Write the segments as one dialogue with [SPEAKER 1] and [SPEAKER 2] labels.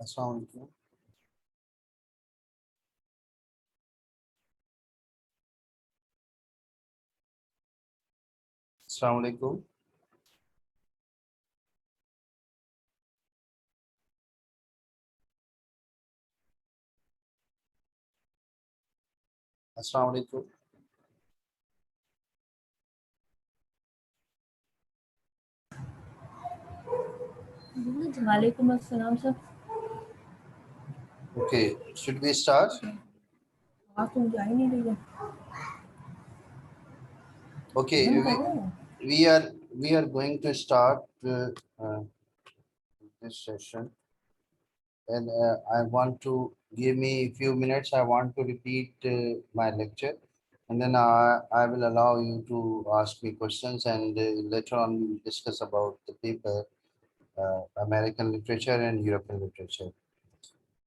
[SPEAKER 1] Assalamu alaikum. Assalamu alaikum. Assalamu alaikum.
[SPEAKER 2] वालेकुम अस्सलाम sir.
[SPEAKER 1] Okay, should we start?
[SPEAKER 2] आप तो जा ही नहीं रही है।
[SPEAKER 1] Okay,
[SPEAKER 2] बंद करो।
[SPEAKER 1] we are going to start uh, this session, and I want to give me a few minutes. I want to repeat my lecture, and then I will allow you to ask me questions, and later on we will discuss about the paper, American literature and European literature.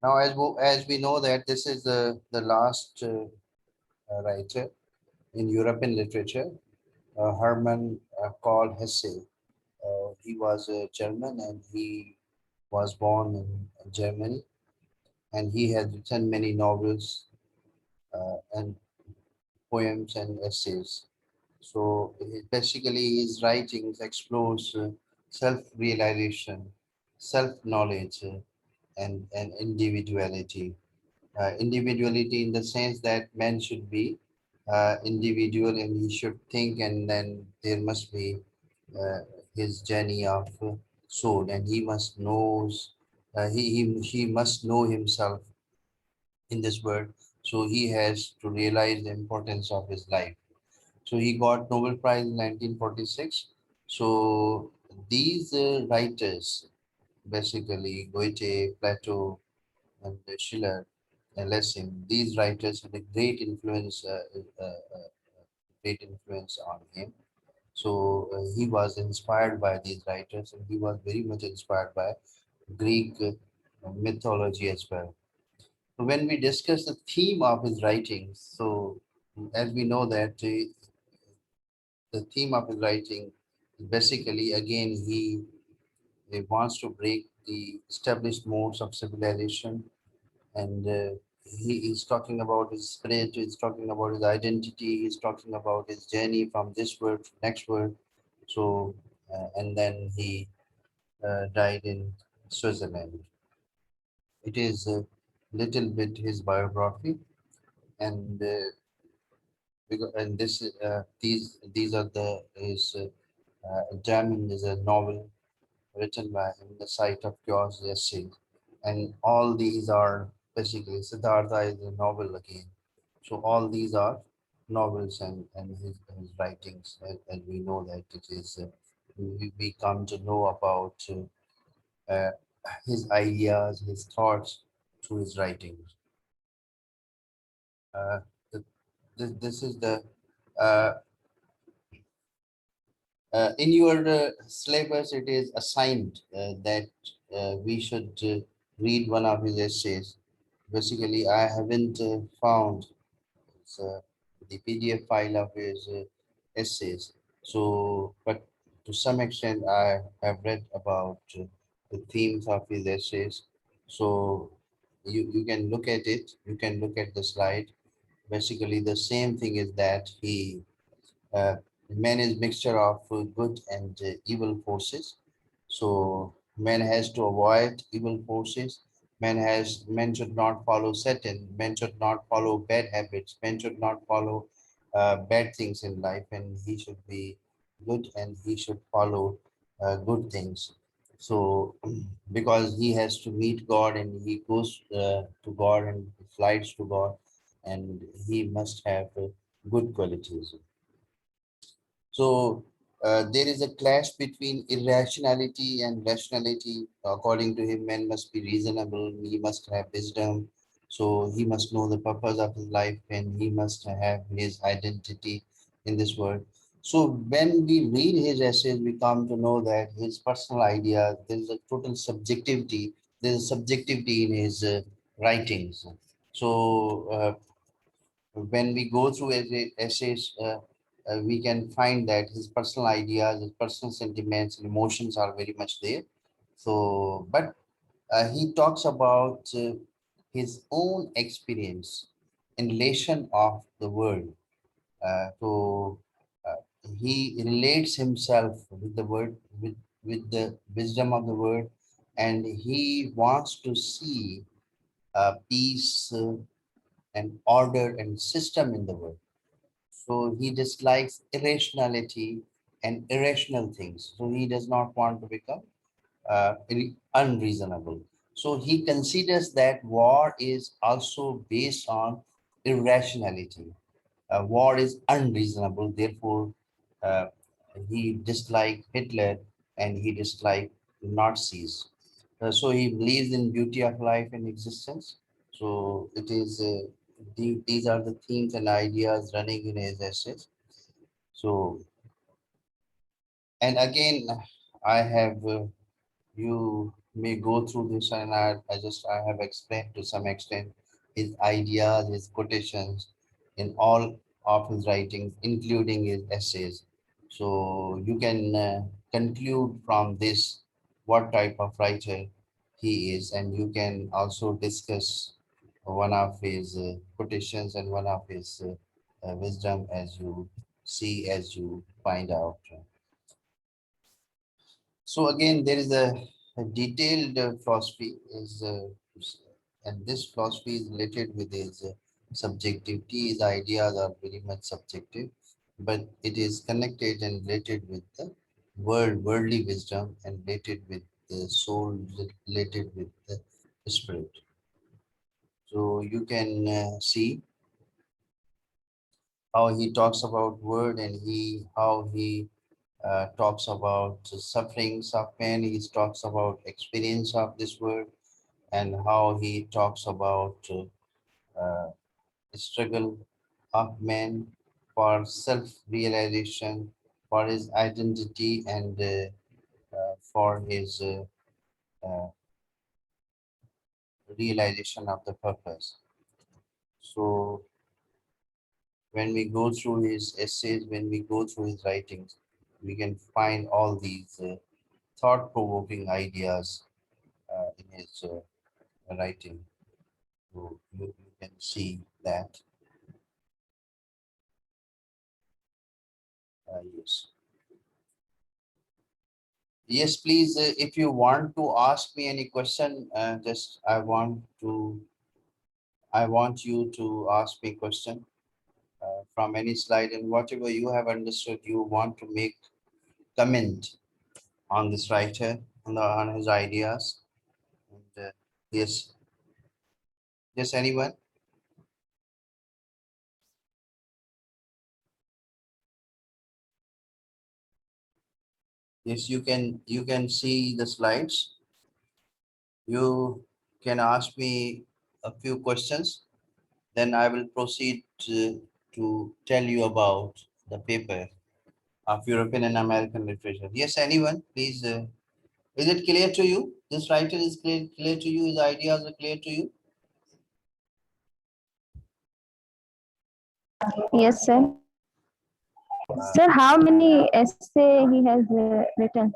[SPEAKER 1] Now, as we know that this is the last writer in European literature, Hermann called Hesse. He was a German and he was born in Germany, and he has written many novels and poems and essays. So basically, his writings explores self-realization, self-knowledge, and individuality. Individuality in the sense that man should be individual and he should think, and then there must be uh, his journey of soul, and he must knows he must know himself in this world. So he has to realize the importance of his life. So he got Nobel Prize in 1946. So these writers, basically Goethe, Plato, and Schiller and Lessing, these writers had a great influence on him. So he was inspired by these writers, and he was very much inspired by Greek mythology as well. So when we discuss the theme of his writings, so as we know that the theme of his writing, basically again he wants to break the established modes of civilization, and he is talking about his spirit, he's talking about his identity, he's talking about his journey from this world to next world. So and then he died in Switzerland. It is a little bit his biography, and and this these are the his Jamming is a novel written by him, The Sight of Chaos essay, and all these are basically Siddhartha is a novel again. So all these are novels and his writings, and we know that it is we come to know about uh, his ideas, his thoughts through his writings. Uh, this is the uh, in your syllabus, it is assigned that we should read one of his essays. Basically, I haven't found the PDF file of his essays. So, but to some extent, I have read about the themes of his essays. So, you can look at it, you can look at the slide. Basically, the same thing is that uh, man is mixture of good and evil forces. So man has to avoid evil forces. Man should not follow Satan. Man should not follow bad habits. Man should not follow bad things in life, and he should be good and he should follow good things. So because he has to meet God and he goes to God and flies to God, and he must have good qualities. So there is a clash between irrationality and rationality. According to him, man must be reasonable, he must have wisdom, so he must know the purpose of his life and he must have his identity in this world. So when we read his essays, we come to know that his personal ideas, there is a total subjectivity, there is subjectivity in his writings. So when we go through essays, we can find that his personal ideas, his personal sentiments and emotions are very much there. So, but He talks about his own experience in relation of the world. So uh, he relates himself with the word, with the wisdom of the word, and he wants to see peace and order and system in the world. So he dislikes irrationality and irrational things. So he does not want to become unreasonable. So he considers that war is also based on irrationality. War is unreasonable. Therefore, uh, he disliked Hitler and he disliked Nazis. So he believes in beauty of life and existence. So it is these are the themes and ideas running in his essays. So and again, I have you may go through this and I have explained to some extent his ideas, his quotations in all of his writings, including his essays. So you can conclude from this what type of writer he is, and you can also discuss one of his quotations and one of his wisdom as you see, as you find out. So again, there is a detailed philosophy and this philosophy is related with his subjectivity. His ideas are very much subjective, but it is connected and related with the worldly wisdom, and related with the soul, related with the spirit. So you can see how he talks about word, and how he talks about the sufferings of man. He talks about experience of this world, and how he talks about the struggle of man for self-realization, for his identity, and for his uh, realization of the purpose. So when we go through his essays, when we go through his writings, we can find all these thought-provoking ideas in his writing. So you can see that. Yes. Yes, please. If you want to ask me any question, just I want you to ask me question from any slide, and whatever you have understood, you want to make comment on this writer, on his ideas. And, yes, yes, anyone? Yes, you can see the slides. You can ask me a few questions. Then I will proceed to tell you about the paper of European and American literature. Yes, anyone, please. Is it clear to you? This writer is clear to you? His ideas are clear to you?
[SPEAKER 3] Yes, sir.
[SPEAKER 1] Uh,
[SPEAKER 3] Sir, how many essay he has written?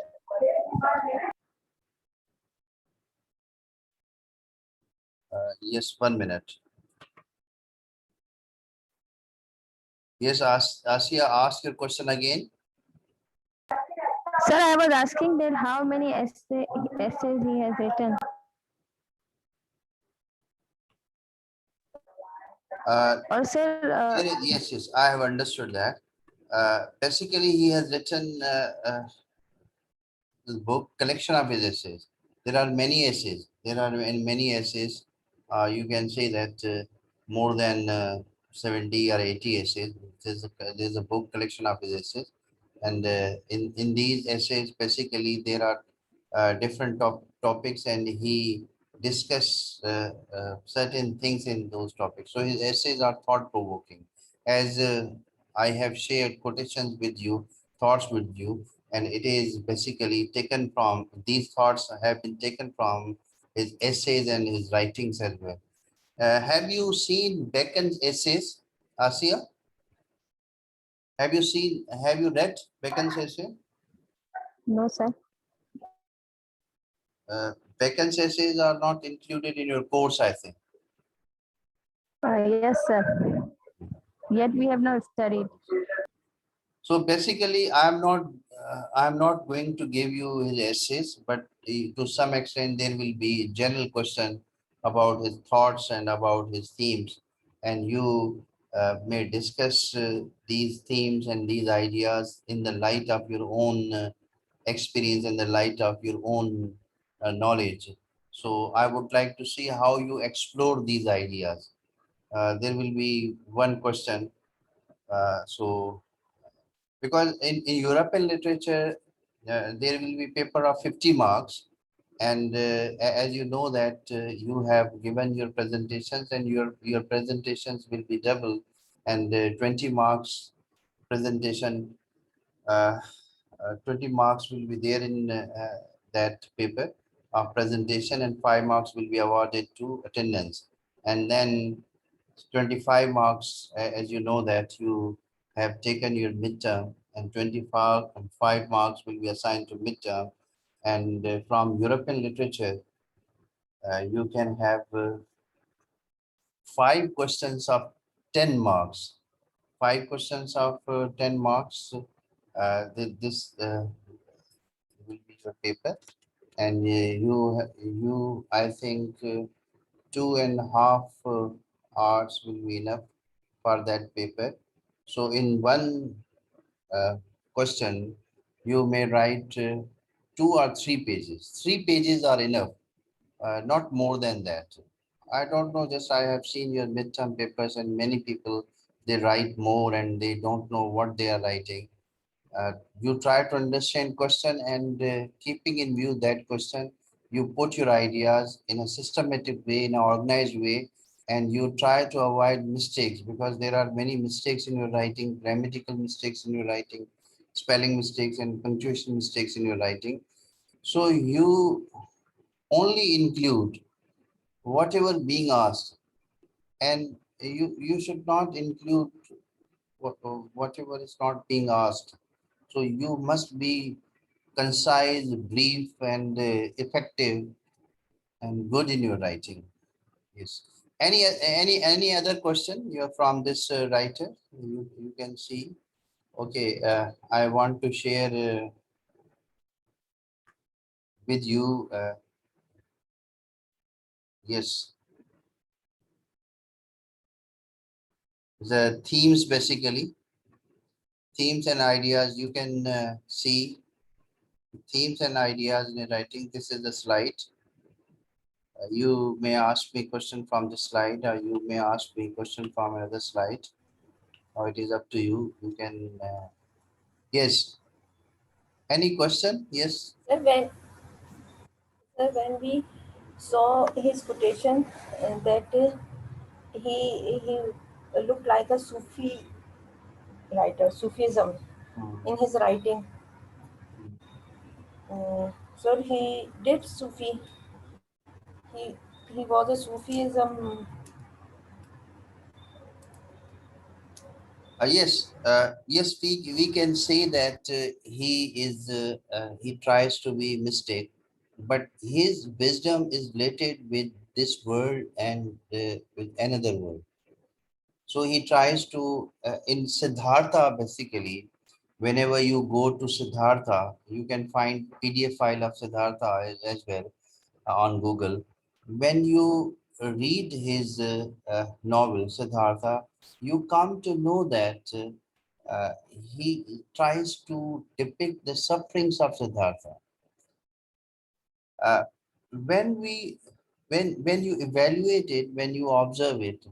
[SPEAKER 1] yes, 1 minute. Yes, Asia, ask your question again.
[SPEAKER 3] Sir, I was asking that how many essays he has written. Or sir,
[SPEAKER 1] Yes, yes, I have understood that. Basically, he has written this book collection of his essays. There are many essays. There are many essays. You can say that more than 70 or 80 essays. There's a book collection of his essays, and in these essays, basically there are different topics, and he discuss certain things in those topics. So his essays are thought provoking. As I have shared quotations with you, thoughts with you, and it is basically taken from these thoughts have been taken from his essays and his writings as well. Have you seen Bacon's essays, Asia? Have you read Bacon's essay?
[SPEAKER 3] no, sir.
[SPEAKER 1] vacancy essays are not included in your course, I think.
[SPEAKER 3] Yes, sir. Yet we have not studied.
[SPEAKER 1] So basically, I'm not going to give you his essays, but to some extent there will be general question about his thoughts and about his themes, and you may discuss these themes and these ideas in the light of your own experience and the light of your own knowledge. So I would like to see how you explore these ideas. There will be one question. So because in European literature, there will be paper of 50 marks. And as you know that you have given your presentations and your presentations will be double, and 20 marks presentation, uh, 20 marks will be there in that paper of presentation, and 5 marks will be awarded to attendance. And then 25 marks, as you know that you have taken your midterm, and 25 and 5 marks will be assigned to midterm. And from European literature, you can have 5 questions of 10 marks. 5 questions of 10 marks. This will be your paper, and you I think 2.5 hours will be enough for that paper. So in one uh, question, you may write 2 or 3 pages. 3 pages are enough, not more than that. I don't know, just I have seen your midterm papers, and many people, they write more and they don't know what they are writing. Uh, you try to understand question, and keeping in view that question, you put your ideas in a systematic way, in an organized way, and you try to avoid mistakes, because there are many mistakes in your writing, grammatical mistakes in your writing, spelling mistakes and punctuation mistakes in your writing. So you only include whatever being asked, and you should not include whatever is not being asked. So you must be concise, brief, and effective and good in your writing. Yes. Any other question? You're from this writer. You can see. Okay. I want to share with you. Yes, the themes, basically themes and ideas. You can see themes and ideas in your writing. This is the slide. You may ask me question from the slide, or you may ask me question from another slide, or it is up to you. You can, yes. Any question? Yes.
[SPEAKER 2] Sir, when we saw his quotation, that he looked like a Sufi writer, Sufism
[SPEAKER 1] Hmm.
[SPEAKER 2] in his writing. So he did Sufi. He was a Sufism.
[SPEAKER 1] Yes, we can say that he tries to be mistake, but his wisdom is related with this world and with another world. So he tries to, in Siddhartha, basically, whenever you go to Siddhartha, you can find PDF file of Siddhartha as well on Google. When you read his novel, Siddhartha, you come to know that he tries to depict the sufferings of Siddhartha. Uh, when we, when you evaluate it, when you observe it,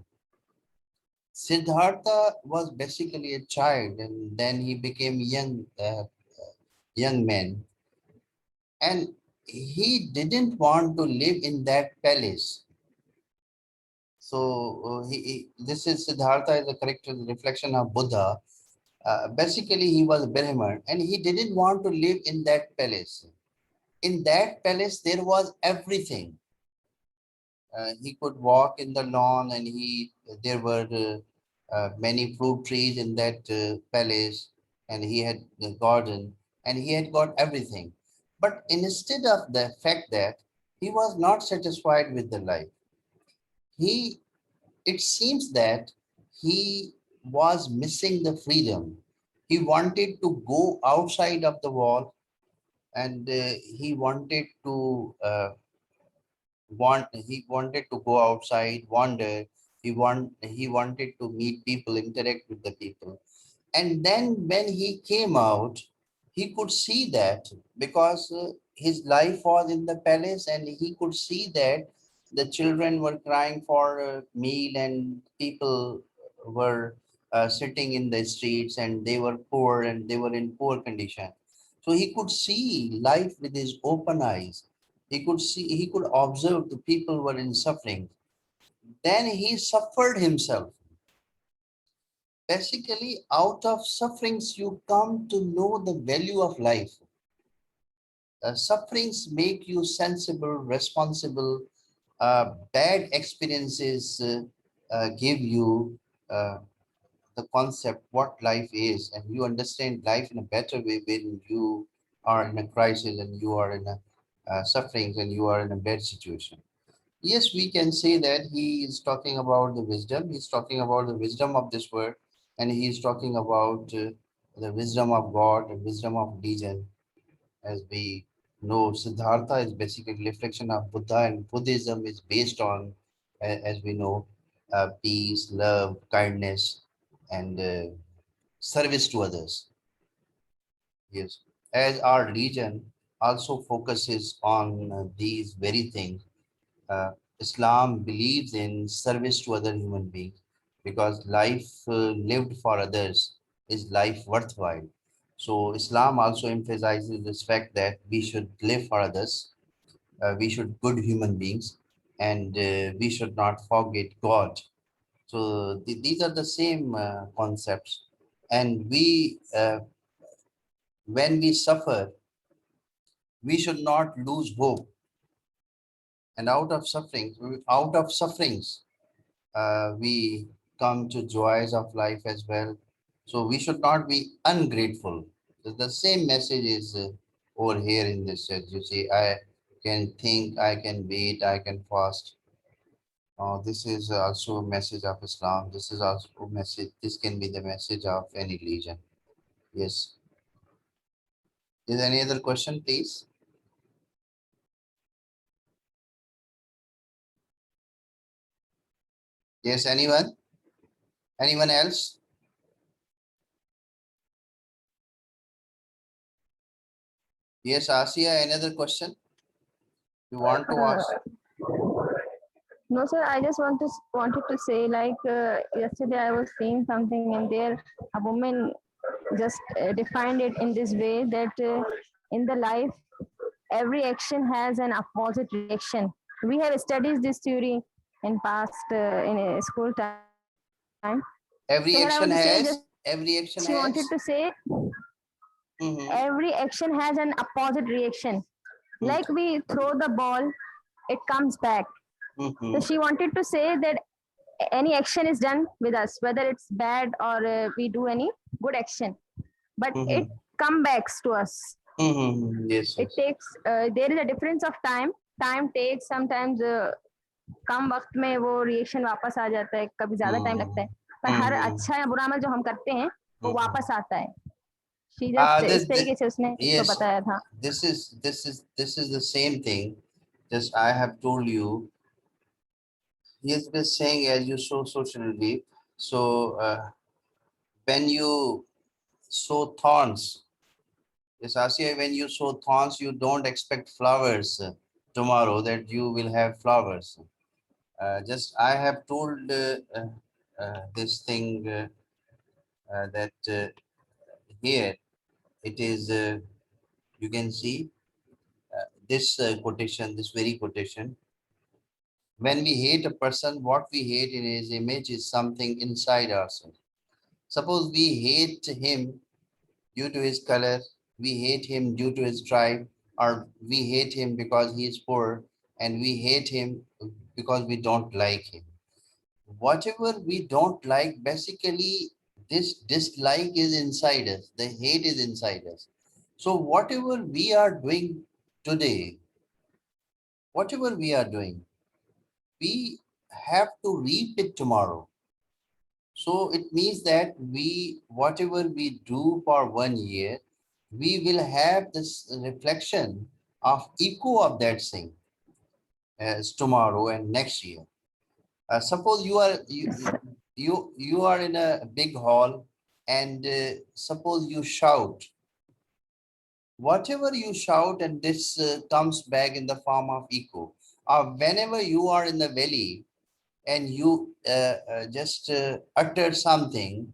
[SPEAKER 1] Siddhartha was basically a child, and then he became young man, and he didn't want to live in that palace. So this is Siddhartha is a character reflection of Buddha. Basically, he was a Brahmin, and he didn't want to live in that palace. In that palace, there was everything. He could walk in the lawn, and there were many fruit trees in that palace, and he had the garden, and he had got everything. But instead of the fact that He was not satisfied with the life. He, it seems that he was missing the freedom. He wanted to go outside of the wall, and he wanted to he wanted to go outside, wander. He wanted to meet people, interact with the people. And then when he came out, he could see that, because his life was in the palace, and he could see that the children were crying for a meal, and people were sitting in the streets, and they were poor, and they were in poor condition. So he could see life with his open eyes. He could observe the people were in suffering. Then he suffered himself. Basically, out of sufferings, you come to know the value of life. Sufferings make you sensible, responsible. Bad experiences give you the concept what life is, and you understand life in a better way when you are in a crisis, and you are in a sufferings, and you are in a bad situation. Yes, we can say that he is talking about the wisdom. He's talking about the wisdom of this world, and he's talking about the wisdom of God, the wisdom of religion. As we know, Siddhartha is basically reflection of Buddha, and Buddhism is based on, as we know, peace, love, kindness, and service to others. Yes, as our religion also focuses on these very things. Islam believes in service to other human beings, because life lived for others is life worthwhile. So Islam also emphasizes this fact that we should live for others, we should good human beings, and we should not forget God. So these are the same concepts, and when we suffer, we should not lose hope. And out of sufferings, we come to joys of life as well. So we should not be ungrateful. So the same message is over here in this. As you see, I can think, I can wait, I can fast. This is also a message of Islam. This is also a message. This can be the message of any religion. Yes. Is there any other question, please? Yes, anyone? Anyone else? Yes, Asia, another question you want to
[SPEAKER 3] Uh,
[SPEAKER 1] ask?
[SPEAKER 3] no, sir. I just wanted to say, like yesterday, I was seeing something, and there a woman just defined it in this way that in the life, every action has an opposite reaction. We have studied this theory in past in school time. So what I want to say, just she
[SPEAKER 1] Every
[SPEAKER 3] wanted
[SPEAKER 1] action
[SPEAKER 3] to say,
[SPEAKER 1] has. Mm-hmm.
[SPEAKER 3] every action has an opposite reaction. Like we throw the ball, it comes back. So
[SPEAKER 1] Mm-hmm.
[SPEAKER 3] she wanted to say that any action is done with us, whether it's bad or we do any good action, but it
[SPEAKER 1] Mm-hmm.
[SPEAKER 3] comes back to us.
[SPEAKER 1] Mm-hmm. Yes,
[SPEAKER 3] It
[SPEAKER 1] yes.
[SPEAKER 3] takes there is a difference of time. Time takes sometimes कम वक्त में वो reaction वापस आ जाता है, कभी ज्यादा time लगता
[SPEAKER 1] Mm-hmm.
[SPEAKER 3] है, पर हर
[SPEAKER 1] Mm-hmm.
[SPEAKER 3] अच्छा या बुरा अमल जो हम करते हैं वो
[SPEAKER 1] Mm-hmm.
[SPEAKER 3] वापस आता है. शी जस्ट
[SPEAKER 1] This,
[SPEAKER 3] इस तरीके से उसने इसको
[SPEAKER 1] yes,
[SPEAKER 3] बताया था.
[SPEAKER 1] this is the same thing. Just I have told you. He has been saying as you sow socially. So when you sow thorns, yes, Asia, when you sow thorns, you don't expect flowers tomorrow that you will have flowers. Just I have told this thing that here it is. You can see this quotation, this very quotation. When we hate a person, what we hate in his image is something inside ourselves. Suppose we hate him due to his color, we hate him due to his tribe, or we hate him because he is poor, and we hate him because we don't like him. Whatever we don't like, basically, this dislike is inside us, the hate is inside us. So, whatever we are doing today, whatever we are doing, we have to reap it tomorrow. So it means that whatever we do for 1 year, we will have this reflection of echo of that thing as tomorrow and next year. Suppose
[SPEAKER 3] Yes, sir.
[SPEAKER 1] you are in a big hall, and suppose you shout. Whatever you shout, and this comes back in the form of echo. Whenever you are in the valley and you just utter something,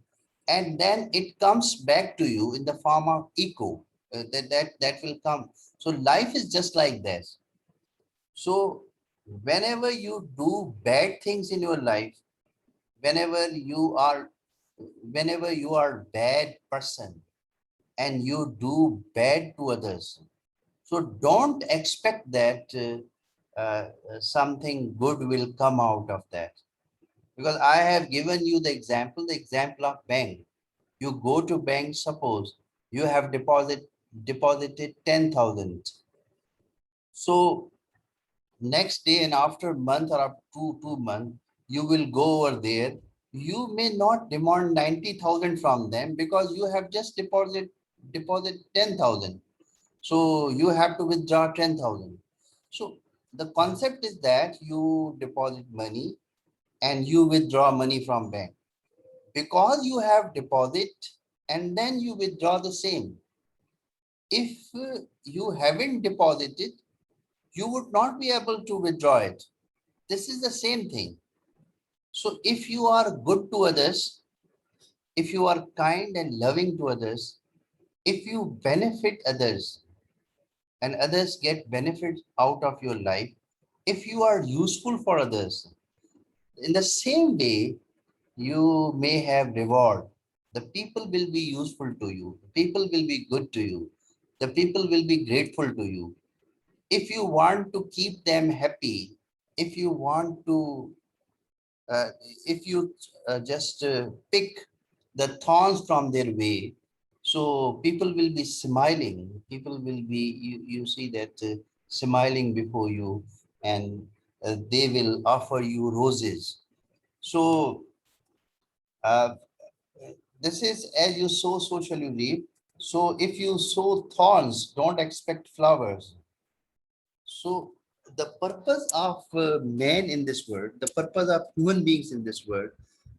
[SPEAKER 1] and then it comes back to you in the form of echo, that will come. So life is just like this. So whenever you do bad things in your life, whenever you are whenever you are bad person and you do bad to others, so don't expect that something good will come out of that. Because I have given you the example of bank. You go to bank, suppose you have deposited 10,000. So next day and after a month or up to 2 months, you will go over there. You may not demand 90,000 from them because you have just deposit 10,000. So you have to withdraw 10,000. So the concept is that you deposit money and you withdraw money from bank, because you have deposit and then you withdraw the same. If you haven't deposited, you would not be able to withdraw it. This is the same thing. So if you are good to others, if you are kind and loving to others, if you benefit others and others get benefits out of your life, if you are useful for others, in the same way, you may have reward. The people will be useful to you. People will be good to you. The people will be grateful to you. If you want to keep them happy, if you want to, uh, if you just pick the thorns from their way, so people will be smiling. People will be, you see that smiling before you, and they will offer you roses. So uh, this is as you sow, so shall you reap. So if you sow thorns, don't expect flowers. So the purpose of man in this world, the purpose of human beings in this world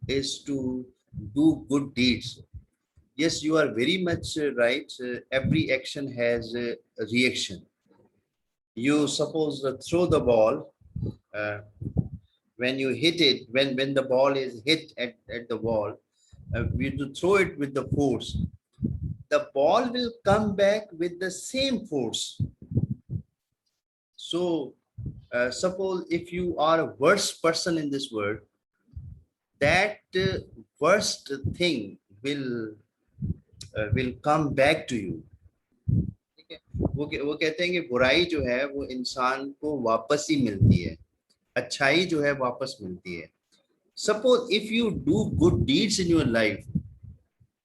[SPEAKER 1] is to do good deeds. Yes, you are very much right. Every action has a reaction. You suppose throw the ball, uh, when you hit it, when the ball is hit at the wall, you to throw it with the force, the ball will come back with the same force. So suppose if you are a worst person in this world, that worst thing will come back to you. ठीक है? वो कहते हैं कि बुराई जो है वो इंसान को वापस ही मिलती है, अच्छाई जो है वापस मिलती है. Suppose if you do good deeds in your life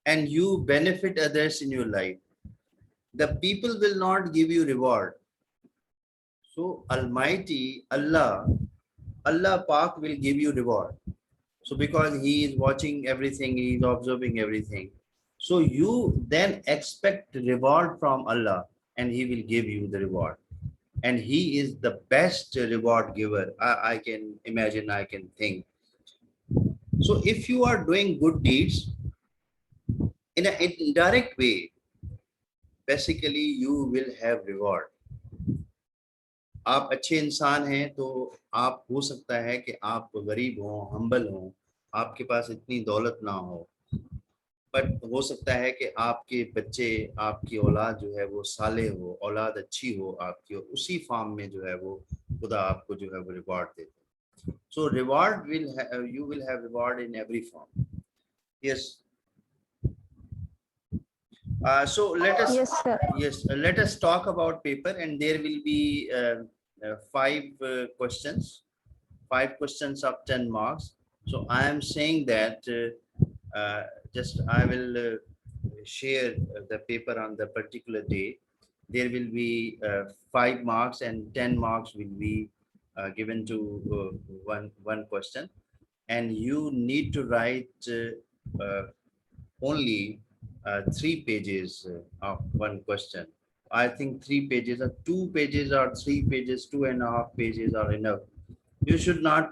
[SPEAKER 1] and you benefit others in your life, the people will not give you reward. So Almighty Allah Pak will give you reward. So because he is watching everything, he is observing everything. So you then expect reward from Allah, and he will give you the reward. And he is the best reward giver. I can imagine, I can think. So if you are doing good deeds in an indirect way, basically you will have reward. आप अच्छे इंसान हैं तो आप हो सकता है कि आप गरीब हो, हम्बल हो, आपके पास इतनी दौलत ना हो, बट हो सकता है कि आपके बच्चे, आपकी औलाद जो है वो साले हो, औलाद अच्छी हो आपकी, और उसी फॉर्म में जो है वो खुदा आपको जो है वो रिवॉर्ड देते हैं. So reward will you will have reward in every form. Yes. So
[SPEAKER 3] Yes, sir.
[SPEAKER 1] let us talk about paper, and there will be five questions, 5 questions of 10 marks. So I am saying that just I will share the paper on the particular day. there will be 5 marks and 10 marks will be given to one question, and you need to write only 3 pages of one question. I think 3 pages or 2 pages or 3 pages, 2.5 pages are enough. You should not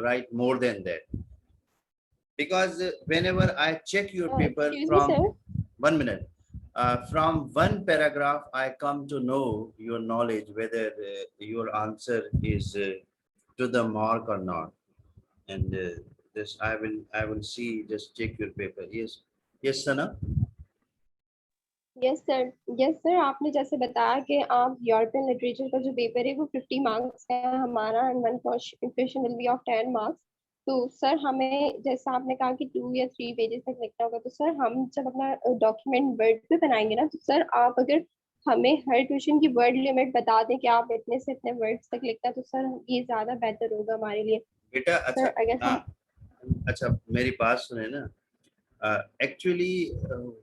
[SPEAKER 1] write more than that, because whenever I check your paper
[SPEAKER 3] Excuse me,
[SPEAKER 1] from
[SPEAKER 3] sir.
[SPEAKER 1] 1 minute, from one paragraph, I come to know your knowledge, whether your answer is to the mark or not. And this I will see, just check your paper. Yes, yes, Sana.
[SPEAKER 3] Yes sir, yes sir, आपने जैसे बताया कि आप European literature का जो paper है वो 50 marks का है हमारा, and one question will be of 10 marks. तो सर हमें जैसा आपने कहा कि 2 या 3 पेजेस तक लिखना होगा, तो सर हम जब अपना डॉक्यूमेंट वर्ड पे बनाएंगे ना, तो सर आप अगर हमें हर क्वेश्चन की वर्ड लिमिट बता दें कि आप इतने से इतने वर्ड्स तक लिखना, तो सर ये ज्यादा बेहतर होगा हमारे लिए।
[SPEAKER 1] बेटा अच्छा,
[SPEAKER 3] सर अगर हम
[SPEAKER 1] अच्छा मेरी बात सुने ना। एक्चुअली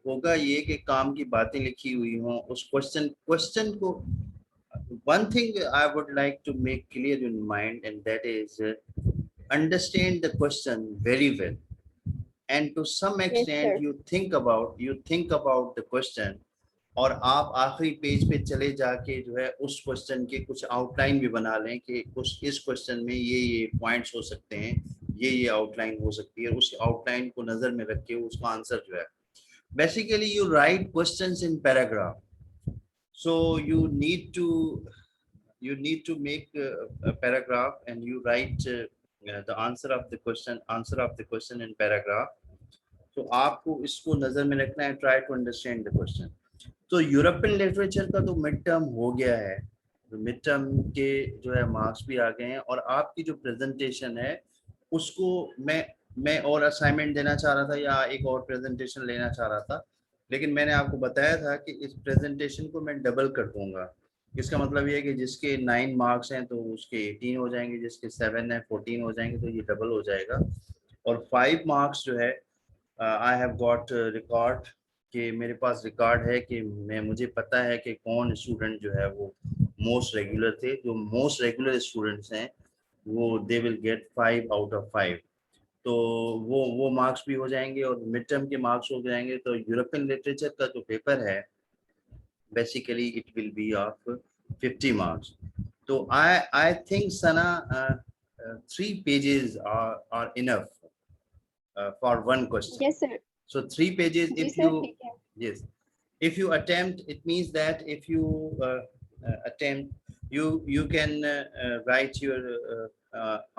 [SPEAKER 1] होगा ये कि काम की बातें लिखी हुई हों, उस क्वेश्चन को, one thing I would like to make clear in mind, and that is understand the question very well, and to some
[SPEAKER 3] yes
[SPEAKER 1] extent
[SPEAKER 3] sir,
[SPEAKER 1] you think about the question, और आप आखिरी पेज पे चले जाके जो है उस क्वेश्चन के कुछ आउटलाइन भी बना लें कि उस इस क्वेश्चन में ये पॉइंट्स हो सकते हैं, ये आउटलाइन हो सकती है, उस आउटलाइन को नजर में रख के उसका आंसर जो है, basically you right questions in paragraph, so you need to make a paragraph and you write the answer of the question in paragraph. तो आपको इसको नजर में रखना है, try to understand the question. तो यूरोपियन लिटरेचर का तो मिड टर्म हो गया है, तो मिड टर्म के जो है मार्क्स भी आ गए हैं, और आपकी जो प्रेजेंटेशन है उसको मैं और असाइनमेंट देना चाह रहा था या एक और प्रेजेंटेशन लेना चाह रहा था, लेकिन मैंने आपको बताया था कि इस प्रेजेंटेशन को मैं डबल कर दूंगा। इसका मतलब ये है कि जिसके 9 मार्क्स हैं तो उसके 18 हो जाएंगे, जिसके 7 है 14 हो जाएंगे, तो ये डबल हो जाएगा। और 5 मार्क्स जो है आई हैव गॉट रिकॉर्ड, कि मेरे पास रिकॉर्ड है कि मुझे पता है कि कौन स्टूडेंट जो है वो मोस्ट रेगुलर थे। जो मोस्ट रेगुलर स्टूडेंट्स हैं वो they will get 5 out of 5, तो वो मार्क्स भी हो जाएंगे और मिड टर्म के मार्क्स हो जाएंगे। तो यूरोपियन लिटरेचर का जो पेपर है basically it will be of 50 marks. तो I think Sana 3 pages are enough for one question.
[SPEAKER 3] Yes sir,
[SPEAKER 1] So 3 pages,
[SPEAKER 3] जी
[SPEAKER 1] if
[SPEAKER 3] सर,
[SPEAKER 1] you,
[SPEAKER 3] ठीक है।
[SPEAKER 1] yes, if you attempt, it means that if you attempt, you can write your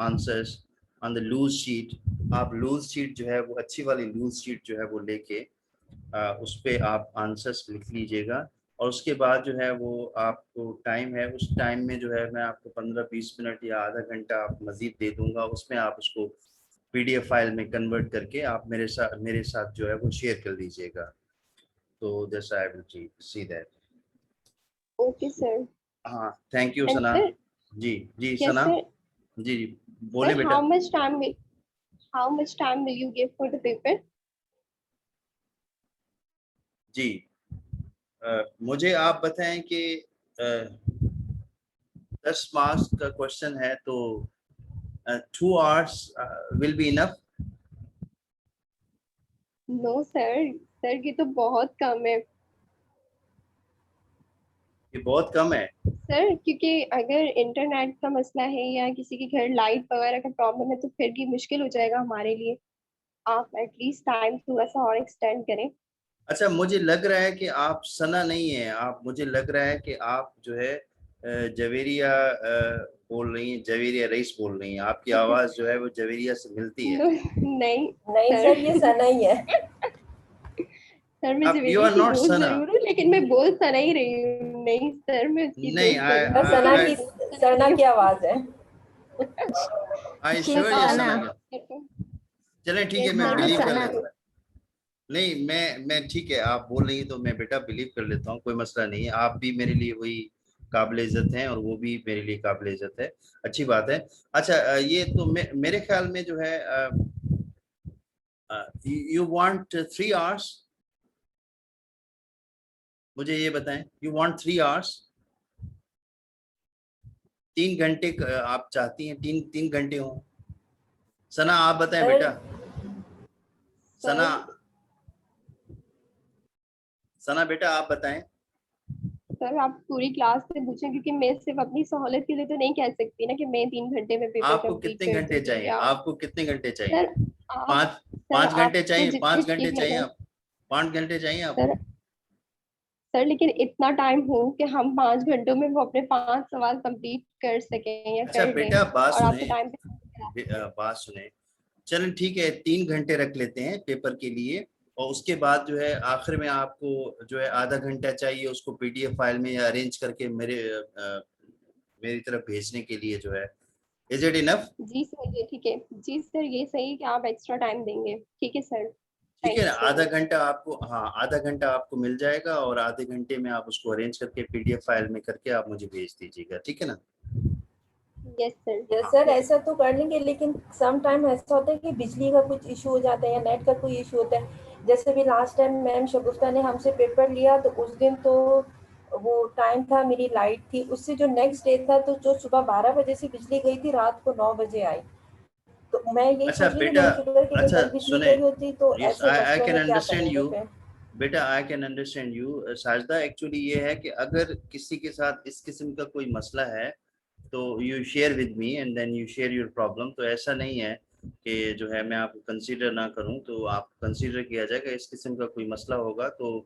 [SPEAKER 1] answers on the loose sheet. आप loose sheet जो है वो अच्छी वाली loose sheet जो है वो लेके उस पे आप आंसर्स लिख लीजिएगा, और उसके बाद जो है वो आपको टाइम है, उस टाइम में जो है मैं आपको 15-20 मिनट या आधा घंटा आप मजीद दे दूंगा, उसमें आप उसको PDF फाइल में कन्वर्ट करके आप मेरे साथ जो है वो शेयर कर लीजिएगा। तो this I will see that.
[SPEAKER 3] Okay sir.
[SPEAKER 1] हाँ, thank you
[SPEAKER 3] and
[SPEAKER 1] Sana.
[SPEAKER 3] Sir,
[SPEAKER 1] जी जी
[SPEAKER 3] यस
[SPEAKER 1] सना,
[SPEAKER 3] सर,
[SPEAKER 1] जी जी बोले
[SPEAKER 3] सर
[SPEAKER 1] बेटा।
[SPEAKER 3] how much time will you give for the paper?
[SPEAKER 1] जी मुझे आप बताएं कि 10 मार्क्स का क्वेश्चन है, तो 2 hours will be enough?
[SPEAKER 3] No sir, sir ये तो बहुत कम है
[SPEAKER 1] ये बहुत कम है।
[SPEAKER 3] सर, क्योंकि अगर इंटरनेट का मसला है या किसी के घर लाइट वगैरह का प्रॉब्लम है तो फिर भी मुश्किल हो जाएगा हमारे लिए। आप एटलीस्ट टाइम थोड़ा सा और एक्सटेंड करें।
[SPEAKER 1] अच्छा, मुझे लग रहा है कि आप सना नहीं है, आप, मुझे लग रहा है कि आप जो है जवेरिया बोल रही हैं, जवेरिया रईस बोल रही हैं। आपकी आवाज जो है वो जवेरिया से मिलती है।
[SPEAKER 3] नहीं
[SPEAKER 2] नहीं सर, ये सना ही है।
[SPEAKER 3] सर, मैं
[SPEAKER 1] आप यू
[SPEAKER 3] जवेरिया
[SPEAKER 1] आर
[SPEAKER 3] की
[SPEAKER 1] नॉट
[SPEAKER 3] दोस्त
[SPEAKER 1] सना।
[SPEAKER 3] जरूर हूँ, लेकिन मैं बोल सना ही रही हूँ। नहीं सर, मैं उसकी
[SPEAKER 1] नहीं,
[SPEAKER 3] दोस्त जरूर
[SPEAKER 2] पर सना की सना की आवाज है।
[SPEAKER 1] आई
[SPEAKER 3] She
[SPEAKER 1] श्योर
[SPEAKER 3] is
[SPEAKER 1] ये
[SPEAKER 3] Sana.
[SPEAKER 1] सना का। चले ठीक है,
[SPEAKER 3] Yes,
[SPEAKER 1] मैं
[SPEAKER 3] sir,
[SPEAKER 1] बिलीव कर
[SPEAKER 3] Sana.
[SPEAKER 1] लेता हूँ। नहीं, मैं ठीक है, आप बोल रही हैं तो मैं बेटा बिलीव कर लेता हूँ, कोई मसला नहीं है। आप भी मेरे लिए वही काबिल इज्जत हैं और वो भी मेरे लिए काबिल इज्जत है, अच्छी बात है। अच्छा ये तो मेरे ख्याल में जो है यू वांट 3 hours? मुझे ये बताएं, you want 3 hours, 3 घंटे आप चाहती हैं, 3 घंटे हो? सना आप बताएं
[SPEAKER 2] सर
[SPEAKER 1] बेटा, सना
[SPEAKER 2] सर
[SPEAKER 1] सना बेटा आप बताएं।
[SPEAKER 4] सर आप पूरी क्लास से पूछें, क्योंकि मैं सिर्फ अपनी सहूलियत के लिए तो नहीं कह सकती ना कि मैं 3 घंटे में पेपर
[SPEAKER 1] आपको
[SPEAKER 4] कंप्लीट
[SPEAKER 1] कितने
[SPEAKER 4] कर
[SPEAKER 1] घंटे
[SPEAKER 4] दूंगी।
[SPEAKER 1] चाहिए?
[SPEAKER 4] या
[SPEAKER 1] आपको कितने घंटे चाहिए?
[SPEAKER 4] सर आप
[SPEAKER 1] 5
[SPEAKER 4] सर
[SPEAKER 1] 5 घंटे
[SPEAKER 4] आपको
[SPEAKER 1] चाहिए?
[SPEAKER 4] जितनी
[SPEAKER 1] 5 घंटे
[SPEAKER 4] स्पीड
[SPEAKER 1] चाहिए
[SPEAKER 4] लगे
[SPEAKER 1] आप? 5 घंटे चाहिए
[SPEAKER 4] सर।
[SPEAKER 1] आपको?
[SPEAKER 4] सर लेकिन इतना टाइम हो कि हम 5 घंटों में वो अपने 5 सवाल कंप्लीट कर सकें या
[SPEAKER 1] अच्छा
[SPEAKER 4] कर लें,
[SPEAKER 1] बेटा बात
[SPEAKER 4] और आपके
[SPEAKER 1] सुने,
[SPEAKER 4] टाइम पे
[SPEAKER 1] बात सुने, चलो ठीक है, 3 घंटे रख लेते हैं पेपर के लिए, और उसके बाद जो है आखिर में आपको जो है आधा घंटा चाहिए उसको पीडीएफ फाइल में अरेंज करके मेरी तरफ भेजने के लिए जो है। Is it enough?
[SPEAKER 4] जी सर ये ठीक है। जी सर ये सही है कि आप एक्स्ट्रा टाइम देंगे। ठीक है सर,
[SPEAKER 1] ठीक
[SPEAKER 4] थैंक
[SPEAKER 1] है
[SPEAKER 4] यू
[SPEAKER 1] ना,
[SPEAKER 4] सो
[SPEAKER 1] आधा
[SPEAKER 4] मच।
[SPEAKER 1] घंटा आपको, हाँ आधा घंटा आपको मिल जाएगा, और आधे घंटे में आप उसको अरेंज करके पीडीएफ फाइल में करके आप मुझे भेज दीजिएगा, ठीक है ना?
[SPEAKER 4] Yes sir.
[SPEAKER 2] यस सर, ऐसा तो कर लेंगे, लेकिन सम टाइम ऐसा होता है कि बिजली का कुछ इशू हो जाता है या नेट का कोई इशू होता है। जैसे भी लास्ट टाइम मैम शगुफ्ता ने हमसे पेपर लिया, तो उस दिन तो वो टाइम था, मेरी लाइट थी, उससे जो नेक्स्ट डे था, तो जो सुबह 12 बजे से बिजली गई थी, रात को 9 बजे आई। तो मैं यही
[SPEAKER 1] अच्छा
[SPEAKER 2] सोच रही थी,
[SPEAKER 1] बेटा,
[SPEAKER 2] मैंने फिक्र कि अगर
[SPEAKER 1] अच्छा
[SPEAKER 2] कल बिजली
[SPEAKER 1] सुने,
[SPEAKER 2] गई होती तो
[SPEAKER 1] यस
[SPEAKER 2] ऐसे
[SPEAKER 1] आई
[SPEAKER 2] मसलों
[SPEAKER 1] कैन
[SPEAKER 2] में क्या
[SPEAKER 1] अंडरस्टैंड
[SPEAKER 2] करेंगे
[SPEAKER 1] यू
[SPEAKER 2] फिर।
[SPEAKER 1] बेटा, I can understand you Sajda. Actually ये है कि अगर किसी के साथ इस किस्म का कोई मसला है तो you share with me and then you share your problem. तो ऐसा नहीं है कि जो है मैं आपको कंसीडर ना करूं, तो आप कंसीडर किया जाएगा। इस किस्म का कोई मसला होगा तो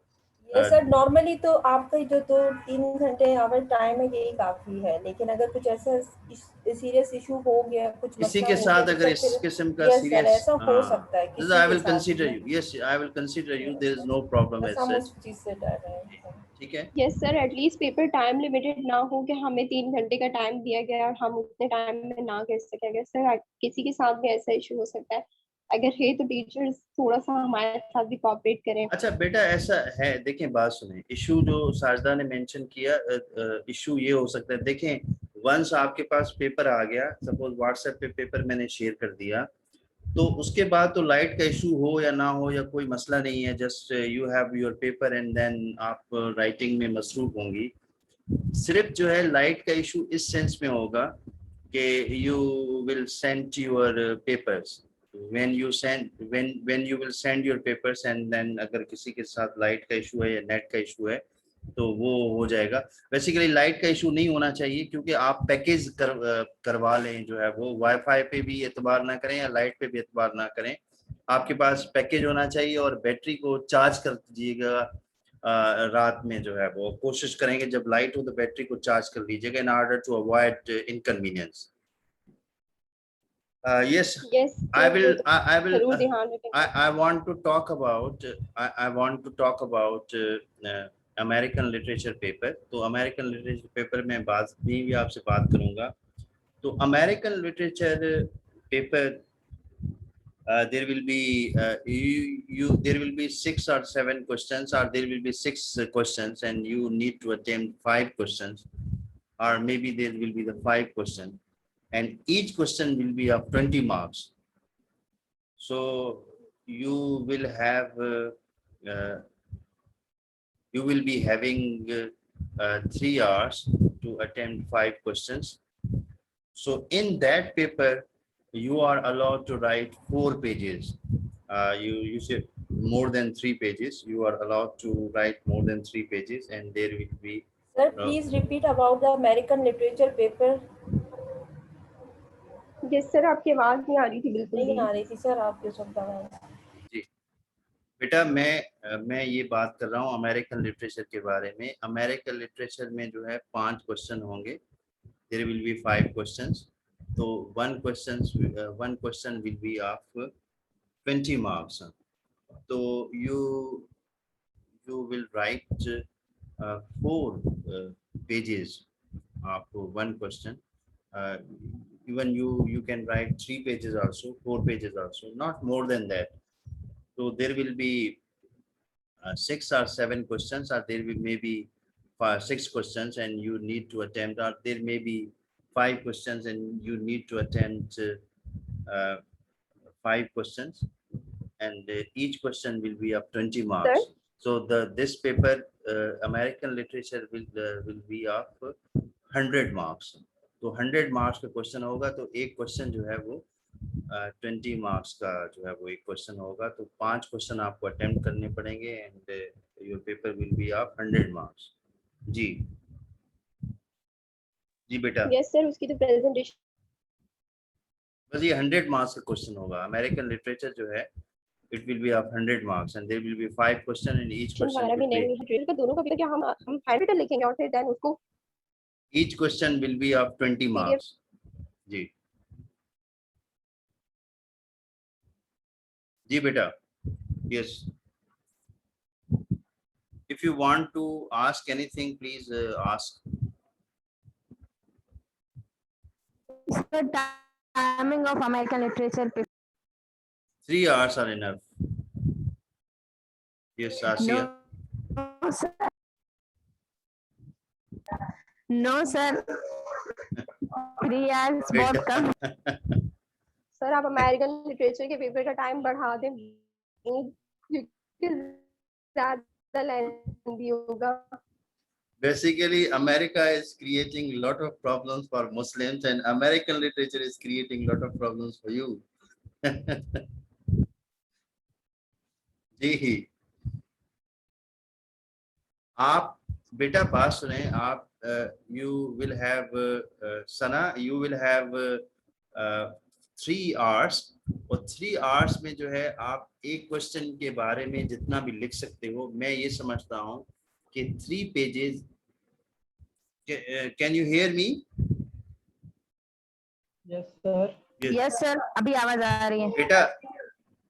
[SPEAKER 2] ये सर नॉर्मली तो आपका जो तो 3 घंटे आवर टाइम है यही काफी है, लेकिन अगर कुछ ऐसा सीरियस इशू हो गया, कुछ
[SPEAKER 1] किसी
[SPEAKER 2] मसला
[SPEAKER 1] के
[SPEAKER 2] हो गया,
[SPEAKER 1] साथ
[SPEAKER 2] तो
[SPEAKER 1] अगर
[SPEAKER 2] सर
[SPEAKER 1] इस
[SPEAKER 2] फिर
[SPEAKER 1] किस्म का
[SPEAKER 2] यस सर,
[SPEAKER 1] सीरियस,
[SPEAKER 2] ऐसा हो सकता है किसी
[SPEAKER 1] आई
[SPEAKER 2] के
[SPEAKER 1] विल
[SPEAKER 2] साथ
[SPEAKER 1] कंसीडर
[SPEAKER 2] भी।
[SPEAKER 1] You, yes I will consider you, there is
[SPEAKER 2] Yes,
[SPEAKER 1] no problem
[SPEAKER 2] बस
[SPEAKER 1] एज
[SPEAKER 2] हम
[SPEAKER 1] सच।
[SPEAKER 2] उस चीज से डर रहे हैं।
[SPEAKER 1] ठीक है,
[SPEAKER 4] yes sir, at least paper time limited ना हो कि हमें 3 घंटे का टाइम दिया गया और हम उतने टाइम में ना कर सके। अगर सर किसी के साथ भी ऐसा इशू हो सकता है, अगर है तो टीचर्स थोड़ा सा हमारे साथ भी कोऑपरेट करें।
[SPEAKER 1] अच्छा बेटा ऐसा है, देखें बात सुने, इशू जो साजदा ने मेंशन किया, इशू ये हो सकता है, देखें वंस आपके पास पेपर आ गया, सपोज व्हाट्सएप पे पेपर मैंने शेयर कर दिया, तो उसके बाद तो लाइट का इशू हो या ना हो या कोई मसला नहीं है, just you have your paper and then आप राइटिंग में मसरूफ होंगी। सिर्फ जो है लाइट का इशू इस सेंस में होगा कि you will send your papers, when you will send your papers and then अगर किसी के साथ लाइट का इशू है या नेट का इशू है तो वो हो जाएगा। बेसिकली लाइट का इशू नहीं होना चाहिए, क्योंकि आप पैकेज करवा लें, जो है वो वाईफाई पे भी एतबार ना करें या लाइट पे भी एतबार ना करें, आपके पास पैकेज होना चाहिए, और बैटरी को चार्ज कर दीजिएगा। रात में जो है वो कोशिश करेंगे जब लाइट हो तो बैटरी को चार्ज कर लीजिएगा, in order to avoid inconvenience. Yes,
[SPEAKER 4] yes
[SPEAKER 1] I
[SPEAKER 4] sir वो
[SPEAKER 1] will.
[SPEAKER 4] तो
[SPEAKER 1] I will.
[SPEAKER 4] जरूर ध्यान रखेंगे।
[SPEAKER 1] I want to talk about. I want to talk about American literature paper. तो American literature paper में बात भी आपसे बात करूँगा। तो American literature paper, there will be there will be 6 or 7 questions, or there will be 6 questions, and you need to attempt 5 questions, or maybe there will be the 5 questions, and each question will be of 20 marks. So you will have you will be having 3 hours to attempt 5 questions. So in that paper, you are allowed to write 4 pages. You say more than 3 pages. You are allowed to write more than 3 pages, and there will be.
[SPEAKER 2] Sir please repeat about the American literature paper.
[SPEAKER 4] Yes sir, आपकी आवाज नहीं आ रही थी बिल्कुल
[SPEAKER 2] नहीं
[SPEAKER 4] भी।
[SPEAKER 2] आ रही थी सर आपके शब्द में।
[SPEAKER 1] जी बेटा, मैं ये बात कर रहा हूँ अमेरिकन लिटरेचर के बारे में। अमेरिकन लिटरेचर में जो है 5 क्वेश्चन होंगे, there will be 5 questions. So one question will be of 20 marks. So you will write 4 pages of one question. Even you can write 3 pages also, 4 pages also, not more than that. So there will be 6 or 7 questions, or there will maybe 6 questions and you need to attempt, or there may be 5 questions and you need to attempt 5 questions, and each question will be of 20
[SPEAKER 4] sir
[SPEAKER 1] marks. So this paper, American literature will be of 100 marks. तो 100 marks का question होगा, तो एक question जो है वो 20 marks का जो है वो एक क्वेश्चन होगा, तो 5 क्वेश्चन आपको अटेम्प्ट करने पड़ेंगे and your paper will be of 100 marks. जी जी बेटा,
[SPEAKER 4] यस सर, उसकी तो प्रेजेंटेशन
[SPEAKER 1] बस ये 100 मार्क्स का क्वेश्चन होगा। अमेरिकन लिटरेचर जो है it will be of 100 marks and there will be 5 question in each
[SPEAKER 4] हमारा भी
[SPEAKER 1] क्वेश्चन।
[SPEAKER 4] नहीं है ट्रेल का दोनों का भी, क्या हम हैंड लिखेंगे और फिर देन उसको
[SPEAKER 1] Each question will be of 20 marks. जी जी बेटा, yes. If you want to ask anything, please ask.
[SPEAKER 3] The timing of American literature.
[SPEAKER 1] 3 hours are enough. Yes, Asiya.
[SPEAKER 3] No, sir. No, sir. 3 hours बहुत कम।
[SPEAKER 4] Sir आप American literature के paper का time बढ़ा दें क्योंकि ज्यादा लेंथी होगा।
[SPEAKER 1] Basically, America is creating a lot of problems for Muslims, and American literature is creating a lot of problems for you. जी, आप बेटा बात सुने, आप you will have Sana, you will have 3 hours, और 3 hours में जो है आप एक क्वेश्चन के बारे में जितना भी लिख सकते हो। मैं ये समझता हूँ कि 3 pages। Can you hear me?
[SPEAKER 5] Yes, sir.
[SPEAKER 3] Yes, sir. अभी आवाज आ रही है।
[SPEAKER 1] बेटा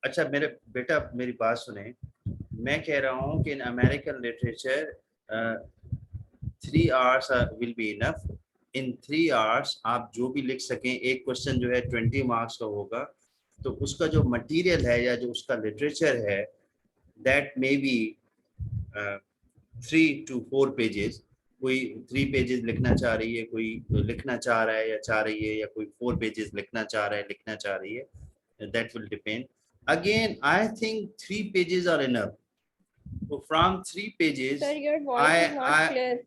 [SPEAKER 1] अच्छा, मेरे बेटा मेरी बात सुने, मैं कह रहा हूँ कि in American literature 3 hours will be enough. In 3 hours आप जो भी लिख सकें, एक क्वेश्चन जो है 20 मार्क्स का होगा, तो उसका जो मटेरियल है या जो उसका लिटरेचर है that may be 3 to 4 pages। कोई 3 pages लिखना चाह रही है, कोई लिखना चाह रहा है या चाह रही है, या कोई 4 pages लिखना चाह रहा है, लिखना चाह रही है, that will depend. Again, I think 3 pages are enough. So from 3 pages,
[SPEAKER 4] Sir, your voice is not clear.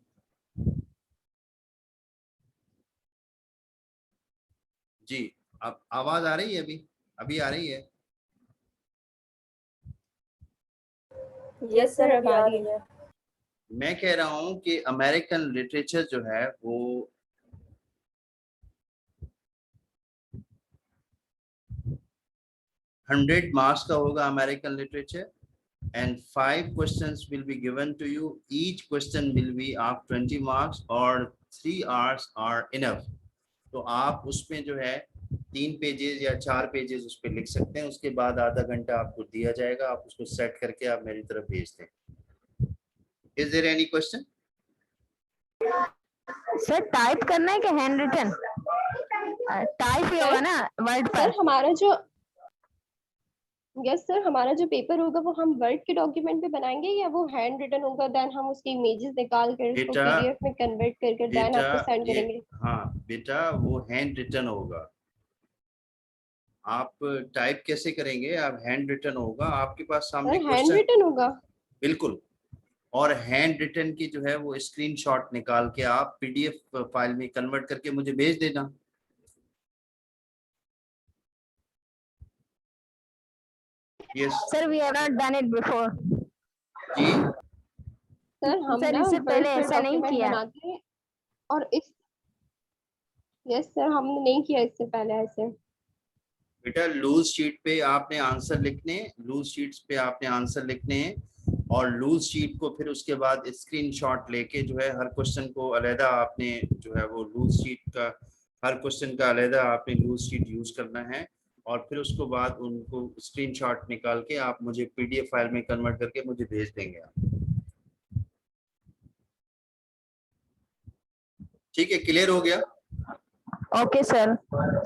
[SPEAKER 1] जी, अब आवाज आ रही है? अभी आ रही है?
[SPEAKER 2] यस सर, अभी आ रही है।
[SPEAKER 1] मैं कह रहा हूँ कि अमेरिकन लिटरेचर जो है वो 100 मार्क्स का होगा American literature, and 5 questions will be given to you. Each question will be of 20 marks or 3 hours are enough. तो आप उसमें जो है 3 पेजेस या 4 पेजेस उस पर लिख सकते हैं। उसके बाद आधा घंटा आपको दिया जाएगा, आप उसको सेट करके आप मेरी तरफ भेज दें। Is there any question?
[SPEAKER 3] Sir type करना है कि हैंड रिटन? टाइप ही होगा ना वर्ड पर?
[SPEAKER 4] सर हमारा जो यस सर, हमारा जो पेपर होगा वो हम वर्ड के डॉक्यूमेंट पे बनाएंगे या वो हैंड रिटन होगा, देन हम उसकी इमेजेस निकाल कर उसको पीडीएफ में कन्वर्ट करके देन आपको सेंड करेंगे?
[SPEAKER 1] हाँ बेटा, वो हैंड रिटन होगा। आप टाइप कैसे करेंगे? आप हैंड रिटन होगा आपके पास सामने
[SPEAKER 4] सर हैंड रिटन होगा?
[SPEAKER 1] बिल्कुल। और हैंड रिटन की जो है वो स्क्रीनशॉट निकाल के आप पीडीएफ फाइल में कन्वर्ट करके मुझे भेज देना। Yes.
[SPEAKER 3] Sir, we have not done it before.
[SPEAKER 1] जी
[SPEAKER 4] सर हम
[SPEAKER 3] सर
[SPEAKER 4] ना
[SPEAKER 3] इससे पहले ऐसा नहीं
[SPEAKER 4] डॉक्यूमेंट
[SPEAKER 3] किया।
[SPEAKER 4] बनाते हैं और इस यस सर, हमने नहीं किया इससे पहले ऐसे।
[SPEAKER 1] बेटा, लूज शीट पे आपने आंसर लिखने, लूज शीट्स पे आपने आंसर लिखने हैं और लूज शीट को फिर उसके बाद स्क्रीनशॉट लेके जो है हर क्वेश्चन को अलहदा आपने जो है वो लूज शीट का, हर क्वेश्चन का अलहदा आपने लूज शीट यूज करना है और फिर उसको बाद उनको स्क्रीनशॉट निकाल के आप मुझे पीडीएफ फाइल में कन्वर्ट करके मुझे भेज देंगे आप। ठीक है, क्लियर हो गया?
[SPEAKER 3] Okay sir.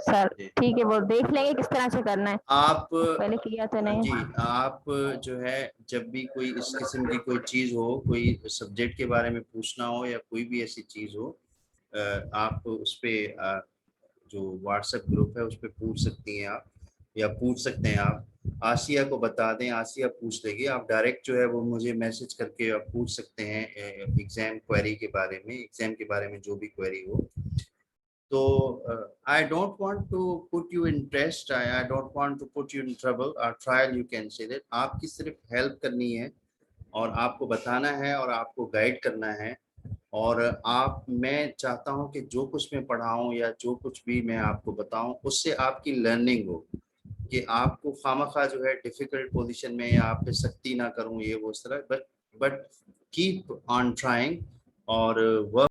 [SPEAKER 3] सर ठीक है, वो देख लेंगे किस तरह से करना है।
[SPEAKER 1] आप
[SPEAKER 3] पहले किया तो नहीं।
[SPEAKER 1] जी, आप जो है जब भी कोई इस किस्म की कोई चीज हो, कोई सब्जेक्ट के बारे में पूछना हो या कोई भी ऐसी चीज हो, आप उस पे जो व्हाट्सएप ग्रुप है उस पे पूछ सकती हैं आप, या पूछ सकते हैं आप। आसिया को बता दें, आसिया पूछ लेगी। आप डायरेक्ट जो है वो मुझे मैसेज करके आप पूछ सकते हैं एग्जाम क्वेरी के बारे में, एग्जाम के बारे में जो भी क्वेरी हो। तो I don't want to put you in test, I don't want to put you in trouble or trial, you can say that. आपकी सिर्फ हेल्प करनी है और आपको बताना है और आपको गाइड करना है। और मैं चाहता हूं कि जो कुछ मैं पढ़ाऊं या जो कुछ भी मैं आपको बताऊं उससे आपकी लर्निंग हो, कि आपको खामखा जो है डिफिकल्ट पोजीशन में या आप पे सख्ती ना करूं ये वो इस तरह, बट कीप ऑन ट्राइंग और वर्क